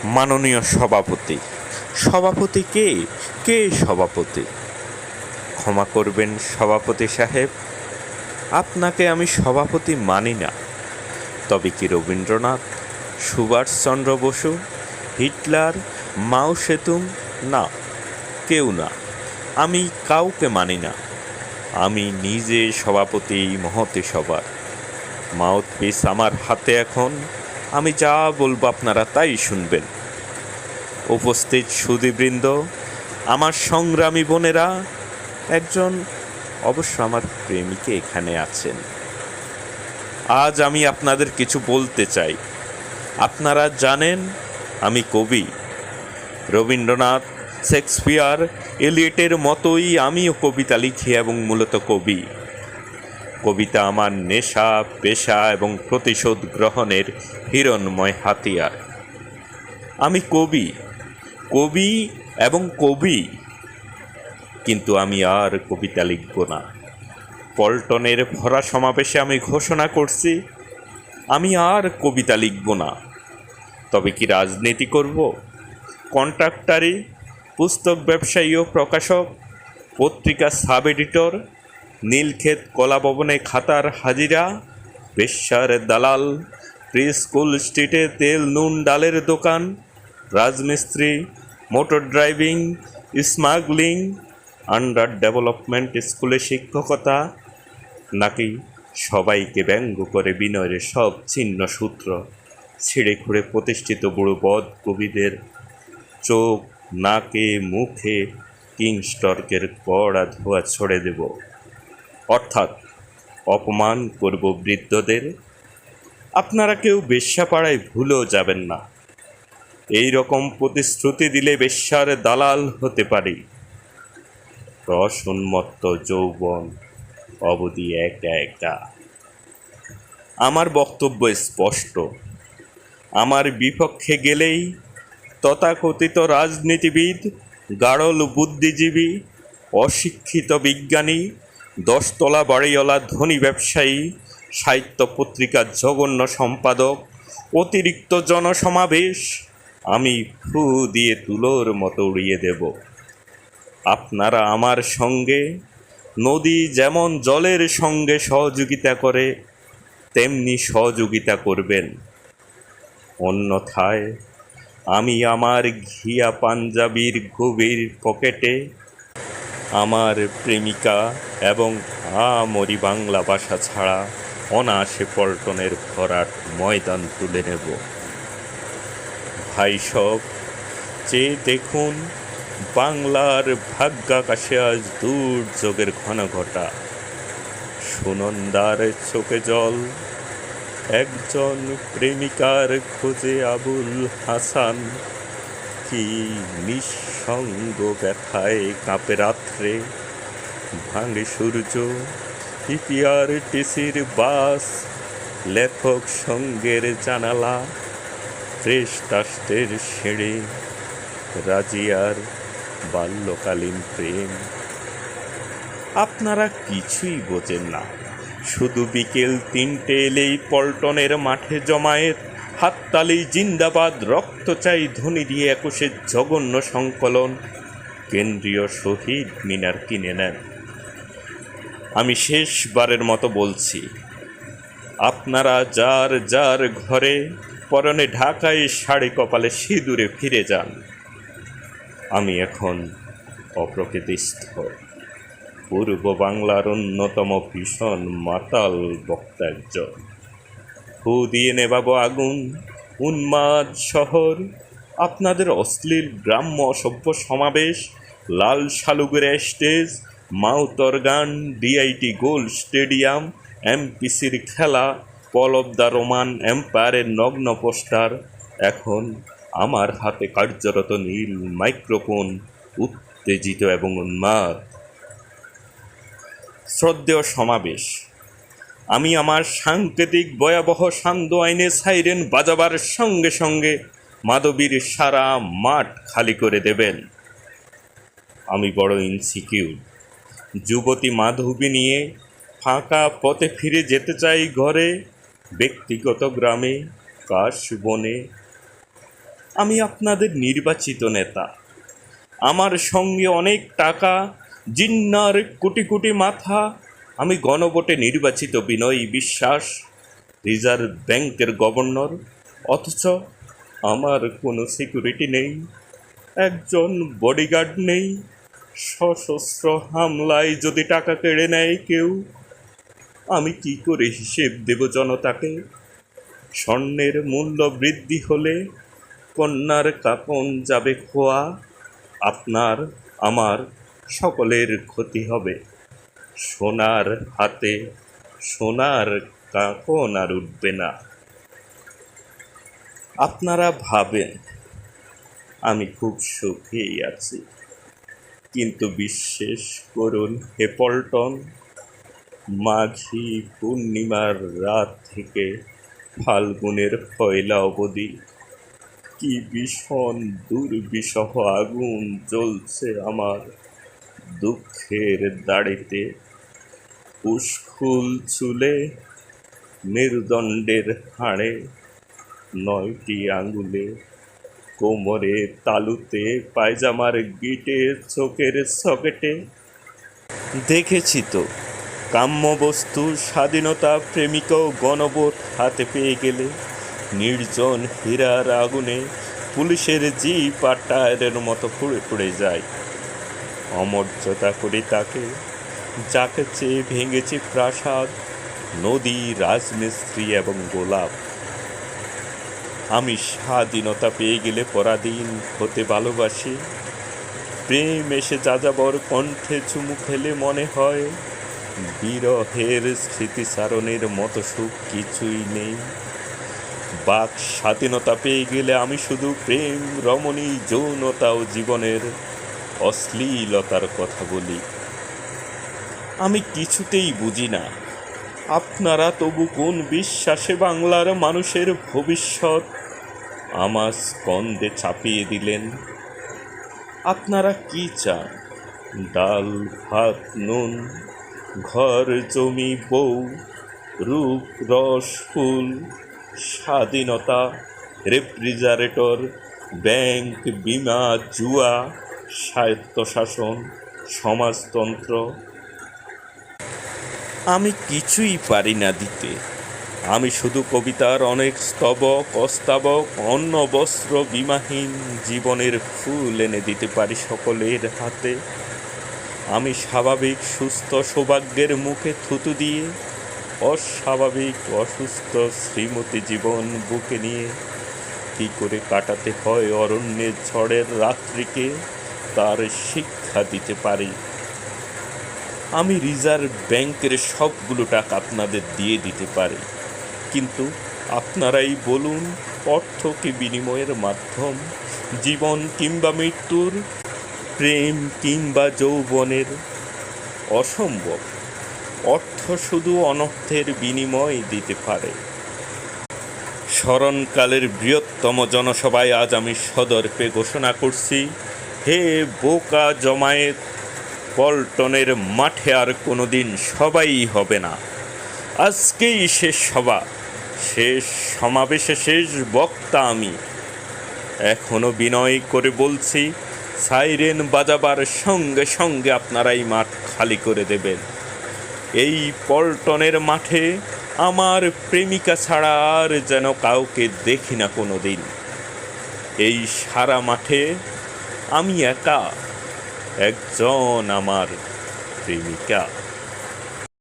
মাননীয় সভাপতি। সভাপতি কে? কে সভাপতি? ক্ষমা করবেন সভাপতি সাহেব, আপনাকে আমি সভাপতি মানি না। তবে কি রবীন্দ্রনাথ, সুভাষচন্দ্র বসু, হিটলার, মাও সেতুং? না, কেউ না। আমি কাউকে মানি না। আমি নিজে সভাপতি এই মহতী সভার। মাউথপিস আমার হাতে এখন। আমি যা বলবো আপনারা তাই শুনবেন। উপস্থিত সুধীবৃন্দ, আমার সংগ্রামী বোনেরা, একজন অবশ্য আমার প্রেমিকা এখানে আছেন। আজ আমি আপনাদের কিছু বলতে চাই। আপনারা জানেন আমি কবি। রবীন্দ্রনাথ, শেক্সপিয়ার, এলিয়টের মতোই আমিও কবিতা লিখি এবং মূলত কবি। কবিতা আমার নেশা, পেশা এবং প্রতিশোধ গ্রহণের হিরণময় হাতিয়ার। আমি কবি, কবি এবং কবি, কিন্তু আমি আর কবিতা লিখব না। পল্টনের ভরা সমাবেশে আমি ঘোষণা করছি, আমি আর কবিতা লিখব না। তবে কি রাজনীতি করব? কন্ট্রাক্টারি, পুস্তক ব্যবসায়ী ও প্রকাশক, পত্রিকা সাব এডিটর, নীলক্ষেত কলা ভবনে খাতার হাজিরা, বেশ্যার দালাল, প্রি স্কুল স্ট্রিটে তেল নুন ডালের দোকান, রাজমিস্ত্রি, motor driving, smuggling, under development স্কুলে শিক্ষকতা, নাকি সবাইকে ব্যঙ্গ করে বিনয়ের সব ছিন্ন সূত্র ছিঁড়ে খুঁড়ে প্রতিষ্ঠিত বড় বদ কবিদের চোখ, নাকে, মুখে কিংস্টর্কের কড়া ধোঁয়া ছড়ে দেব, অর্থাৎ অপমান করব বৃদ্ধদের। আপনারা কেউ বেশ্যাপাড়ায় ভুলেও যাবেন না। এই রকম প্রতিশ্রুতি দিলে বেশ্যার দালাল হতে পারি। রস উন্মত্ত যৌবন অবধি একা একা। আমার বক্তব্য স্পষ্ট। আমার বিপক্ষে গেলেই তথাকথিত রাজনীতিবিদ, গাড়ল বুদ্ধিজীবী, অশিক্ষিত বিজ্ঞানী, দশতলা বাড়িওয়ালা ধনী ব্যবসায়ী, সাহিত্য পত্রিকার জঘন্য সম্পাদক, অতিরিক্ত জনসমাবেশ আমি ফু দিয়ে তুলোর মতো উড়িয়ে দেব। আপনারা আমার সঙ্গে, নদী যেমন জলের সঙ্গে সহযোগিতা করে তেমনি সহযোগিতা করবেন। অন্যথায় আমি আমার ঘিয়া পাঞ্জাবির গভীর পকেটে আমার প্রেমিকা এবং আমরি বাংলা ভাষা ছাড়া অনায়াসে পল্টনের ভরাট ময়দান তুলে নেব। ভাই সব, চেয়ে দেখুন বাংলার ভাগ্যাকাশে আজ দুর্যোগের ঘনঘটা। সুনন্দার চোখে জল, একজন প্রেমিকার খোঁজে আবুল হাসান, কি নিঃসঙ্গ ব্যথায় কাঁপে রাত্রে। ভাঙে সূর্য, পিপিআরটিসির বাস, লেখক সঙ্গের জানালা, ফ্রেশ টাস্টের সিঁড়ি, রাজিয়ার বাল্যকালীন প্রেম। আপনারা কিছুই বোঝেন না। শুধু বিকেল 3টে এলেই পল্টনের মাঠে জমায়েত, হাততালি, জিন্দাবাদ, রক্ত চাই ধ্বনি দিয়ে 21-এর জঘন্য সংকলন। কেন্দ্রীয় শহীদ মিনার কিনে নেন। আমি শেষবারের মতো বলছি, আপনারা যার যার ঘরে পরনে ঢাকায় শাড়ি, কপালে সিঁদুরে ফিরে যান। আমি এখন অপ্রকৃতিস্থ পূর্ব বাংলার অন্যতম ভীষণ মাতাল বক্তা একজন। ফু দিয়ে নেবাবো আগুন, উন্মাদ শহর, আপনাদের অশ্লীল গ্রাম্য অসভ্য সমাবেশ, লাল শালুগের স্টেজ, মাউতর গান, ডিআইটি গোল স্টেডিয়াম, এমপিসির খেলা, পল অব দ্য রোমান এম্পায়ারের নগ্ন পোস্টার। এখন আমার হাতে কার্যরত নীল মাইক্রোফোন, উত্তেজিত এবং উন্মাদ। শ্রদ্ধেয় সমাবেশ, আমি আমার সাংকেতিক ভয়াবহ সান্ধ্য আইনে সাইরেন বাজাবার সঙ্গে সঙ্গে মাধবীর সারা মাঠ খালি করে দেবেন। আমি বড় ইনসিকিউর। যুবতী মাধবী নিয়ে ফাঁকা পথে ফিরে যেতে চাই ঘরে, ব্যক্তিগত গ্রামে, কাশ বনে। আমি আপনাদের নির্বাচিত নেতা। আমার সঙ্গে অনেক টাকা, জিন্নার কোটি কোটি মাথা। আমি গণভোটে নির্বাচিত বিনয়ী বিশ্বাস, রিজার্ভ ব্যাংকের গভর্নর। অথচ আমার কোনো সিকিউরিটি নেই, একজন বডিগার্ড নেই। সশস্ত্র হামলায় যদি টাকা কেড়ে নেয় কেউ, আমি কি করে হিসেব দেব জনতাকে? স্বর্ণের মূল্য বৃদ্ধি হলে কন্যার কাপন যাবে খোয়া। আপনার আমার সকলের ক্ষতি হবে। সোনার হাতে সোনার কাপন আর উঠবে না। আপনারা ভাবেন আমি খুব সুখেই আছি, কিন্তু বিশ্বাস করুন হে পল্টন, মাঘী পূর্ণিমার রাত থেকে ফাল্গুনের পয়লা অবধি কি ভীষণ দুর্বিষহ আগুন জ্বলছে আমার দুঃখের দাড়িতে। উস্কুল চুলে, মেরুদণ্ডের হাড়ে, 9টি আঙ্গুলে, কোমরে তালুতে, পায়জামার গিটে, চোখের সকেটে। দেখেছি তো কাম্যবস্তু স্বাধীনতা প্রেমিকও গণভোট হাতে পেয়ে গেলে নির্জন হীরার আগুনে পুলিশের জিপ আর টায়ারের মতো পুড়ে পুড়ে যায়। অমর্যাদা করে তাকে, যাকে চেয়ে ভেঙেছে প্রাসাদ, নদী, রাজমিস্ত্রি এবং গোলাপ। আমি স্বাধীনতা পেয়ে গেলে পরাধীন হতে ভালোবাসি। প্রেম এসে যাযাবর কণ্ঠে চুমু খেলে মনে হয় বিরহের স্মৃতিচারণের মতো সুখ কিছুই নেই। বাক স্বাধীনতা পেয়ে গেলে আমি শুধু প্রেম, রমণী, যৌনতা ও জীবনের অশ্লীলতার কথা বলি। আমি কিছুতেই বুঝি না আপনারা তবু কোন বিশ্বাসে বাংলার মানুষের ভবিষ্যৎ আমার স্কন্ধে চাপিয়ে দিলেন। আপনারা কি চান? ডাল ভাত নুন, ঘর জমি বউ, রূপ রস ফুল, স্বাধীনতা, রেফ্রিজারেটর, ব্যাংক, বিমা, জুয়া, স্বায়ত্তশাসন, সমাজতন্ত্র। আমি কিছুই পারি না দিতে। আমি শুধু কবিতার অনেক স্তবক, অস্তাবক, অন্ন বস্ত্র, বিমাহীন জীবনের ফুল এনে দিতে পারি সকলের হাতে। আমি স্বাভাবিক সুস্থ সৌভাগ্যের মুখে থুতু দিয়ে অস্বাভাবিক অসুস্থ শ্রীমতী জীবন বুকে নিয়ে কী করে কাটাতে হয় অরণ্যের ঝড়ের রাত্রিকে তার শিক্ষা দিতে পারি। আমি রিজার্ভ ব্যাংকের সবগুলো টাকা আপনাদের দিয়ে দিতে পারি, কিন্তু আপনারাই বলুন অর্থ কি বিনিময়ের মাধ্যম? জীবন কিংবা মৃত্যুর, প্রেম কিংবা যৌবনের? অসম্ভব। অর্থ শুধু অনর্থের বিনিময় দিতে পারে। স্মরণকালের বৃহত্তম জনসভায় আজ আমি সদর্পে ঘোষণা করছি, হে বোকা জমায়েত, পল্টনের মাঠে আর কোনোদিন সবাই হবে না। আজকেই শেষ সভা, শেষ সমাবেশে শেষ বক্তা আমি। এখনো বিনয় করে বলছি, সাইরেন বাজাবার সঙ্গে সঙ্গে আপনারাই মাঠ খালি করে দেবেন। এই পল্টনের মাঠে আমার প্রেমিকা ছাড়া আর যেন কাউকে দেখি না কোনো দিন। এই সারা মাঠে আমি একা, একজন আমার প্রেমিকা।